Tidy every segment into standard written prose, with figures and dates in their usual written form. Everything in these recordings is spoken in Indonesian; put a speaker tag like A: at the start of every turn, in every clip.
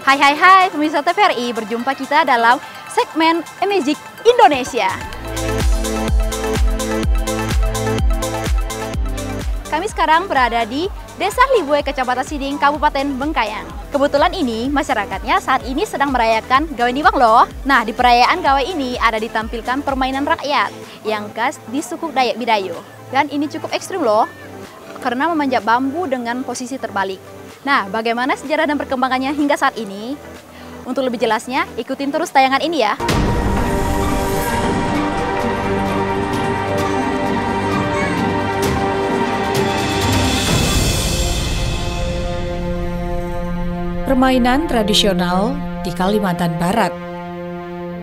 A: Hai hai hai pemirsa TVRI, berjumpa kita dalam segmen Magic Indonesia. Kami sekarang berada di Desa Libue, Kecamatan Siding, Kabupaten Bengkayang. Kebetulan ini masyarakatnya saat ini sedang merayakan Gawai Nibang loh. Nah, di perayaan Gawai ini ada ditampilkan permainan rakyat yang khas di suku Dayak Bidayu. Dan ini cukup ekstrim loh, karena memanjat bambu dengan posisi terbalik. Nah, bagaimana sejarah dan perkembangannya hingga saat ini? Untuk lebih jelasnya, ikutin terus tayangan ini ya.
B: Permainan tradisional di Kalimantan Barat.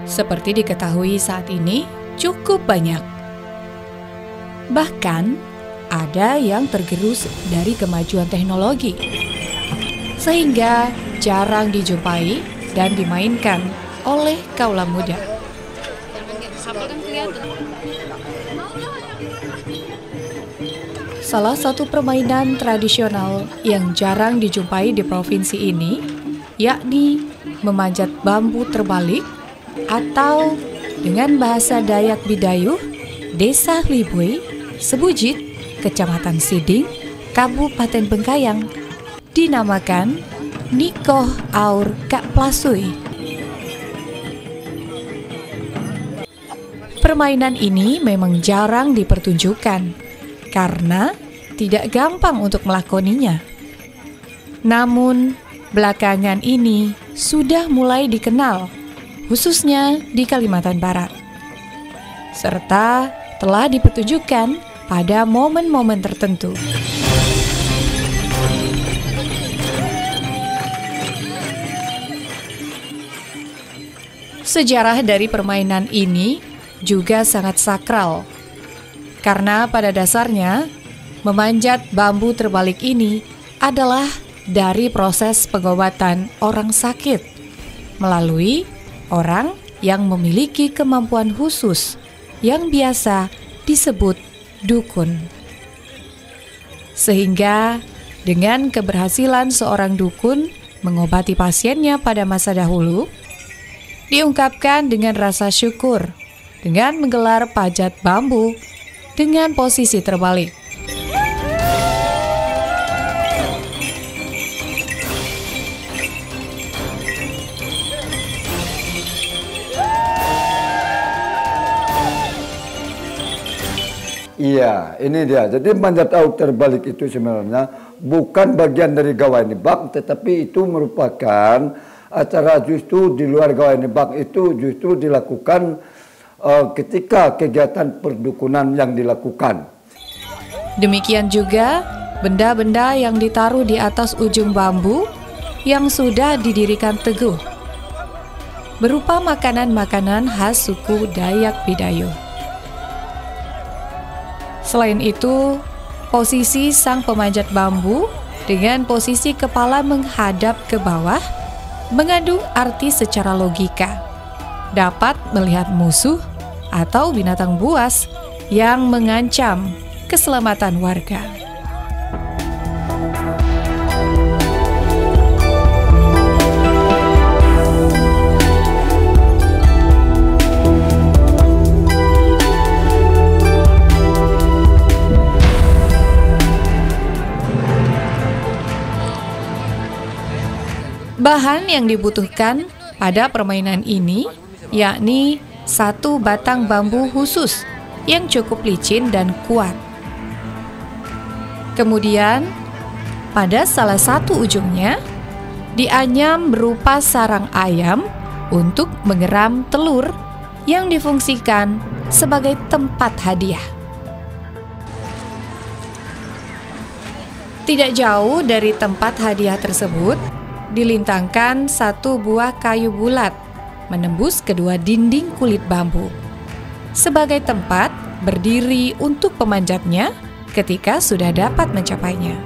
B: Seperti diketahui saat ini, cukup banyak. Bahkan, ada yang tergerus dari kemajuan teknologi, sehingga jarang dijumpai dan dimainkan oleh kaula muda. Salah satu permainan tradisional yang jarang dijumpai di provinsi ini, yakni memanjat bambu terbalik atau dengan bahasa Dayak Bidayu, Desa Libue, Sebujit, Kecamatan Siding, Kabupaten Bengkayang, dinamakan Nikoh Aur Kak Plasui. Permainan ini memang jarang dipertunjukkan karena tidak gampang untuk melakoninya. Namun, belakangan ini sudah mulai dikenal, khususnya di Kalimantan Barat, serta telah dipertunjukkan pada momen-momen tertentu. Sejarah dari permainan ini juga sangat sakral, karena pada dasarnya memanjat bambu terbalik ini adalah dari proses pengobatan orang sakit melalui orang yang memiliki kemampuan khusus yang biasa disebut dukun. Sehingga dengan keberhasilan seorang dukun mengobati pasiennya pada masa dahulu, diungkapkan dengan rasa syukur dengan menggelar pajat bambu dengan posisi terbalik.
C: Iya, ini dia. Jadi manjat aur terbalik itu sebenarnya bukan bagian dari Gawai Nibang, tetapi itu merupakan acara justru di luar Gawai Nibang, itu justru dilakukan ketika kegiatan perdukunan yang dilakukan.
B: Demikian juga benda-benda yang ditaruh di atas ujung bambu yang sudah didirikan teguh, berupa makanan-makanan khas suku Dayak Bidayu. Selain itu, posisi sang pemanjat bambu dengan posisi kepala menghadap ke bawah mengandung arti secara logika, dapat melihat musuh atau binatang buas yang mengancam keselamatan warga. Bahan yang dibutuhkan pada permainan ini yakni satu batang bambu khusus yang cukup licin dan kuat. Kemudian, pada salah satu ujungnya dianyam berupa sarang ayam untuk mengeram telur yang difungsikan sebagai tempat hadiah. Tidak jauh dari tempat hadiah tersebut, dilintangkan satu buah kayu bulat menembus kedua dinding kulit bambu sebagai tempat berdiri untuk pemanjatnya ketika sudah dapat mencapainya.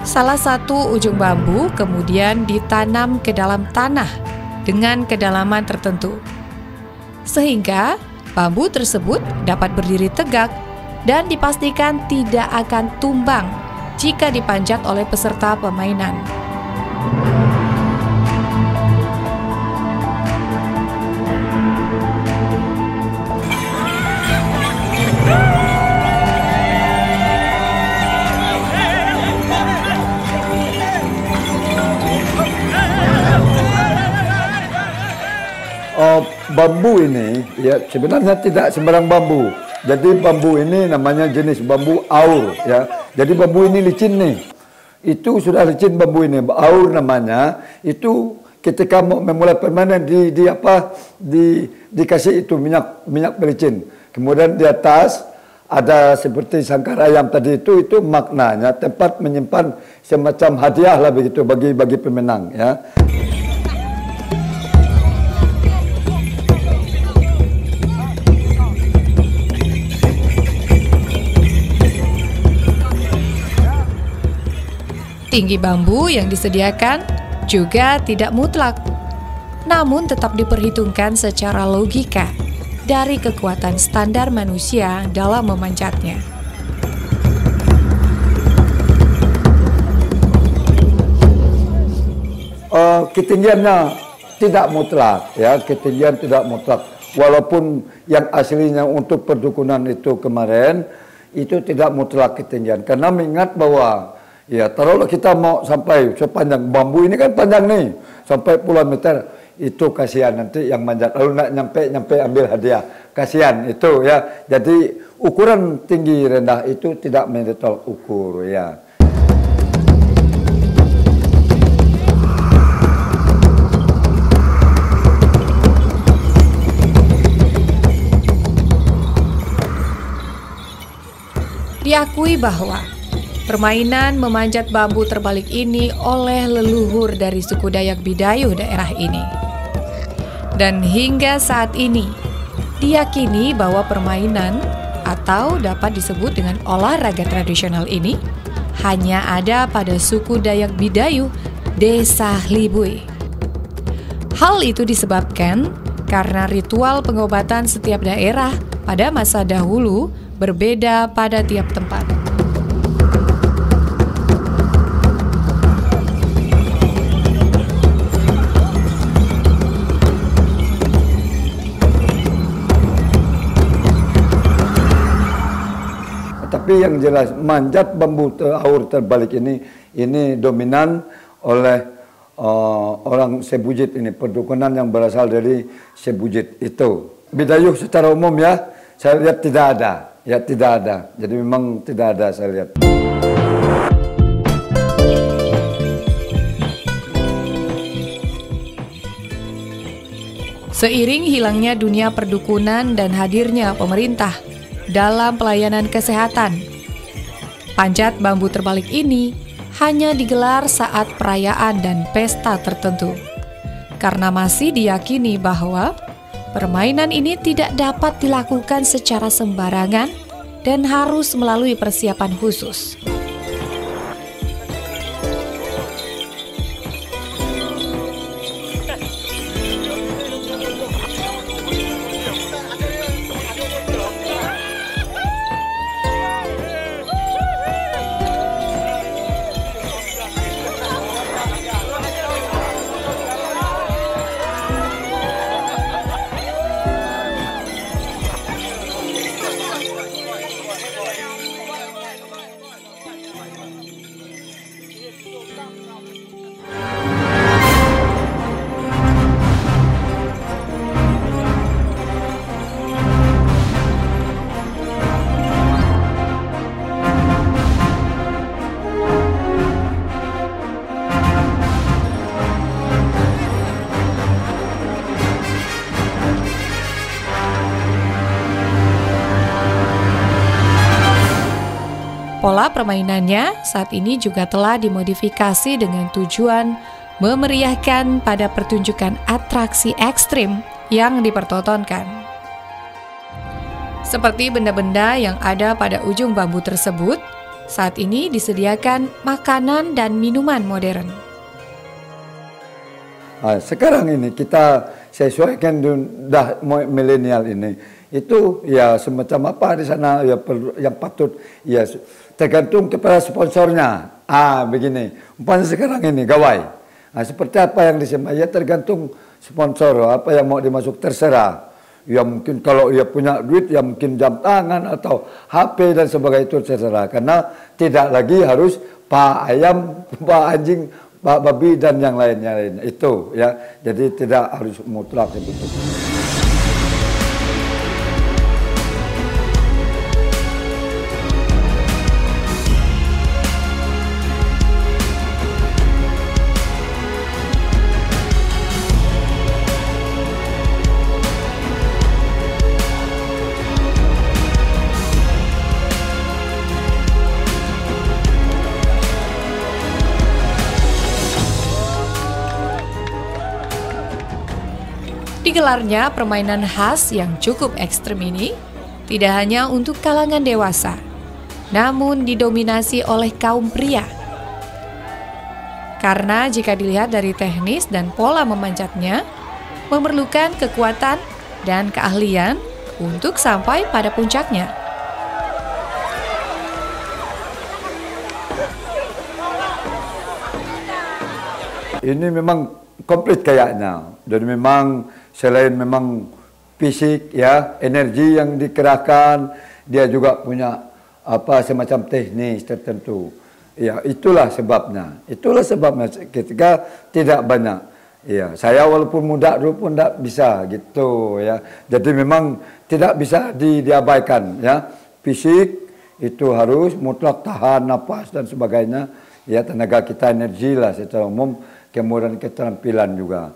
B: Salah satu ujung bambu kemudian ditanam ke dalam tanah dengan kedalaman tertentu, sehingga bambu tersebut dapat berdiri tegak dan dipastikan tidak akan tumbang jika dipanjat oleh peserta permainan.
C: Bambu ini ya sebenarnya tidak sembarang bambu. Jadi bambu ini namanya jenis bambu aur ya. Jadi bambu ini licin nih. Itu sudah licin bambu ini, aur namanya. Itu ketika mau memulai permainan dikasih itu minyak pelicin. Kemudian di atas ada seperti sangkar ayam tadi itu maknanya tempat menyimpan semacam hadiah lah begitu bagi pemenang ya.
B: Tinggi bambu yang disediakan juga tidak mutlak, namun tetap diperhitungkan secara logika dari kekuatan standar manusia dalam memanjatnya.
C: Ketinggiannya tidak mutlak, ya ketinggian tidak mutlak. Walaupun yang aslinya untuk perdukunan itu kemarin itu tidak mutlak ketinggian, karena mengingat bahwa ya, taruhlah kita mau sampai sepanjang bambu ini kan panjang nih, sampai puluhan meter, itu kasihan nanti yang manjat lalu nak nyampe ambil hadiah, kasihan itu ya. Jadi ukuran tinggi rendah itu tidak menetol ukur ya.
B: Diakui bahwa permainan memanjat bambu terbalik ini oleh leluhur dari suku Dayak Bidayuh daerah ini. Dan hingga saat ini, diyakini bahwa permainan atau dapat disebut dengan olahraga tradisional ini hanya ada pada suku Dayak Bidayuh Desa Libue. Hal itu disebabkan karena ritual pengobatan setiap daerah pada masa dahulu berbeda pada tiap tempat.
C: Tapi yang jelas manjat bambu aur terbalik ini dominan oleh orang Sebujit ini, perdukunan yang berasal dari Sebujit itu. Bidayuh secara umum ya, saya lihat tidak ada, ya tidak ada. Jadi memang tidak ada saya lihat.
B: Seiring hilangnya dunia perdukunan dan hadirnya pemerintah dalam pelayanan kesehatan, panjat bambu terbalik ini hanya digelar saat perayaan dan pesta tertentu, karena masih diyakini bahwa permainan ini tidak dapat dilakukan secara sembarangan dan harus melalui persiapan khusus. Pola permainannya saat ini juga telah dimodifikasi dengan tujuan memeriahkan pada pertunjukan atraksi ekstrim yang dipertontonkan. Seperti benda-benda yang ada pada ujung bambu tersebut, saat ini disediakan makanan dan minuman modern.
C: Sekarang ini kita sesuaikan dah milenial ini. itu ya semacam apa di sana ya yang patut ya tergantung kepada sponsornya. Begini, umpamanya sekarang ini gawai. Seperti apa yang disebut ya tergantung sponsor, apa yang mau dimasuk terserah. Ya mungkin kalau ia punya duit ya mungkin jam tangan atau HP dan sebagainya itu terserah. Karena tidak lagi harus pak ayam, pak anjing, pak babi dan yang lainnya itu ya. Jadi tidak harus mutlak begitu.
B: Digelarnya permainan khas yang cukup ekstrem ini tidak hanya untuk kalangan dewasa, namun didominasi oleh kaum pria. Karena jika dilihat dari teknis dan pola memanjatnya, memerlukan kekuatan dan keahlian untuk sampai pada puncaknya.
C: Ini memang komplit kayaknya. Dan memang selain memang fisik ya, energi yang dikerahkan, dia juga punya semacam teknis tertentu. Ya, itulah sebabnya. Itulah sebabnya ketika tidak banyak. Ya, saya walaupun muda dulu pun tidak bisa gitu ya. Jadi memang tidak bisa diabaikan ya. Fisik itu harus mutlak tahan nafas dan sebagainya. Ya, tenaga kita, energi lah secara umum, kemudian keterampilan juga.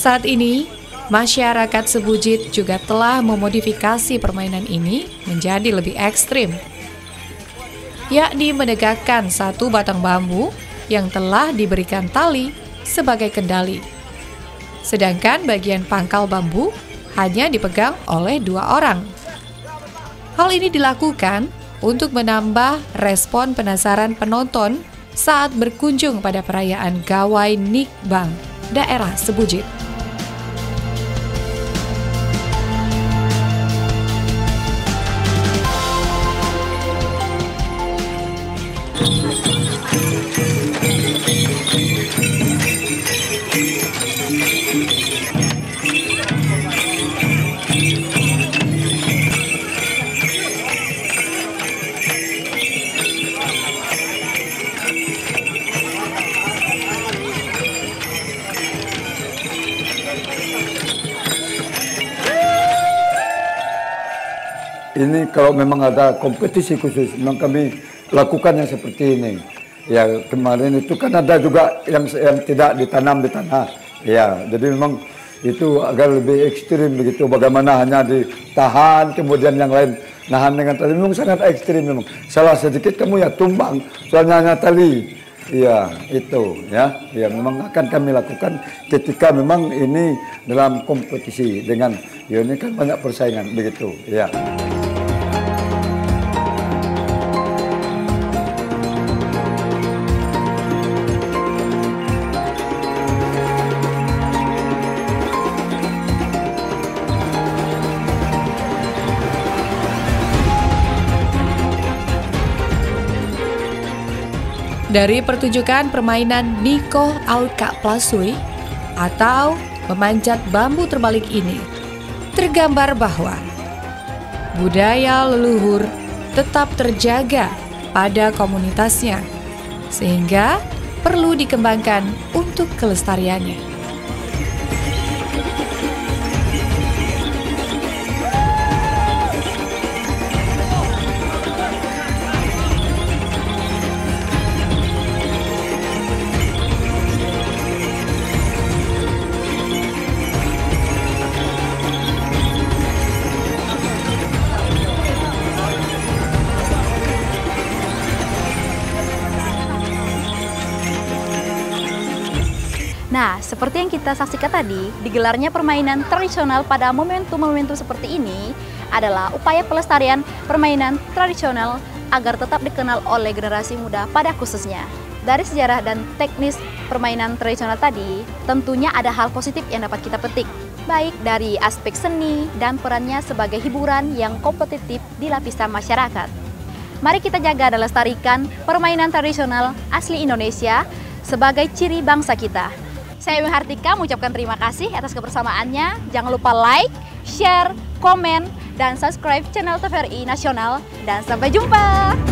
B: Saat ini, masyarakat Sebujit juga telah memodifikasi permainan ini menjadi lebih ekstrim, yakni menegakkan satu batang bambu yang telah diberikan tali sebagai kendali. Sedangkan bagian pangkal bambu hanya dipegang oleh 2 orang. Hal ini dilakukan untuk menambah respon penasaran penonton saat berkunjung pada perayaan Gawai Nikbang, daerah Sebujit.
C: Ini kalau memang ada kompetisi khusus, memang kami lakukan yang seperti ini. Ya kemarin itu kan ada juga yang tidak ditanam di tanah. Ya, jadi memang itu agak lebih ekstrim begitu. Bagaimana hanya ditahan, kemudian yang lain nahan dengan tali. Memang sangat ekstrim memang. Salah sedikit kamu ya tumbang, soalnya hanya tali. Iya, itu ya. Ya memang akan kami lakukan ketika memang ini dalam kompetisi dengan ya ini kan banyak persaingan begitu. Ya.
B: Dari pertunjukan permainan Nikoh Alka Plasui atau memanjat bambu terbalik ini, tergambar bahwa budaya leluhur tetap terjaga pada komunitasnya, sehingga perlu dikembangkan untuk kelestariannya.
A: Nah, seperti yang kita saksikan tadi, digelarnya permainan tradisional pada momentum-momentum seperti ini adalah upaya pelestarian permainan tradisional agar tetap dikenal oleh generasi muda pada khususnya. Dari sejarah dan teknis permainan tradisional tadi, tentunya ada hal positif yang dapat kita petik, baik dari aspek seni dan perannya sebagai hiburan yang kompetitif di lapisan masyarakat. Mari kita jaga dan lestarikan permainan tradisional asli Indonesia sebagai ciri bangsa kita. Saya Emi Hartika mengucapkan terima kasih atas kebersamaannya. Jangan lupa like, share, komen, dan subscribe channel TVRI Nasional. Dan sampai jumpa!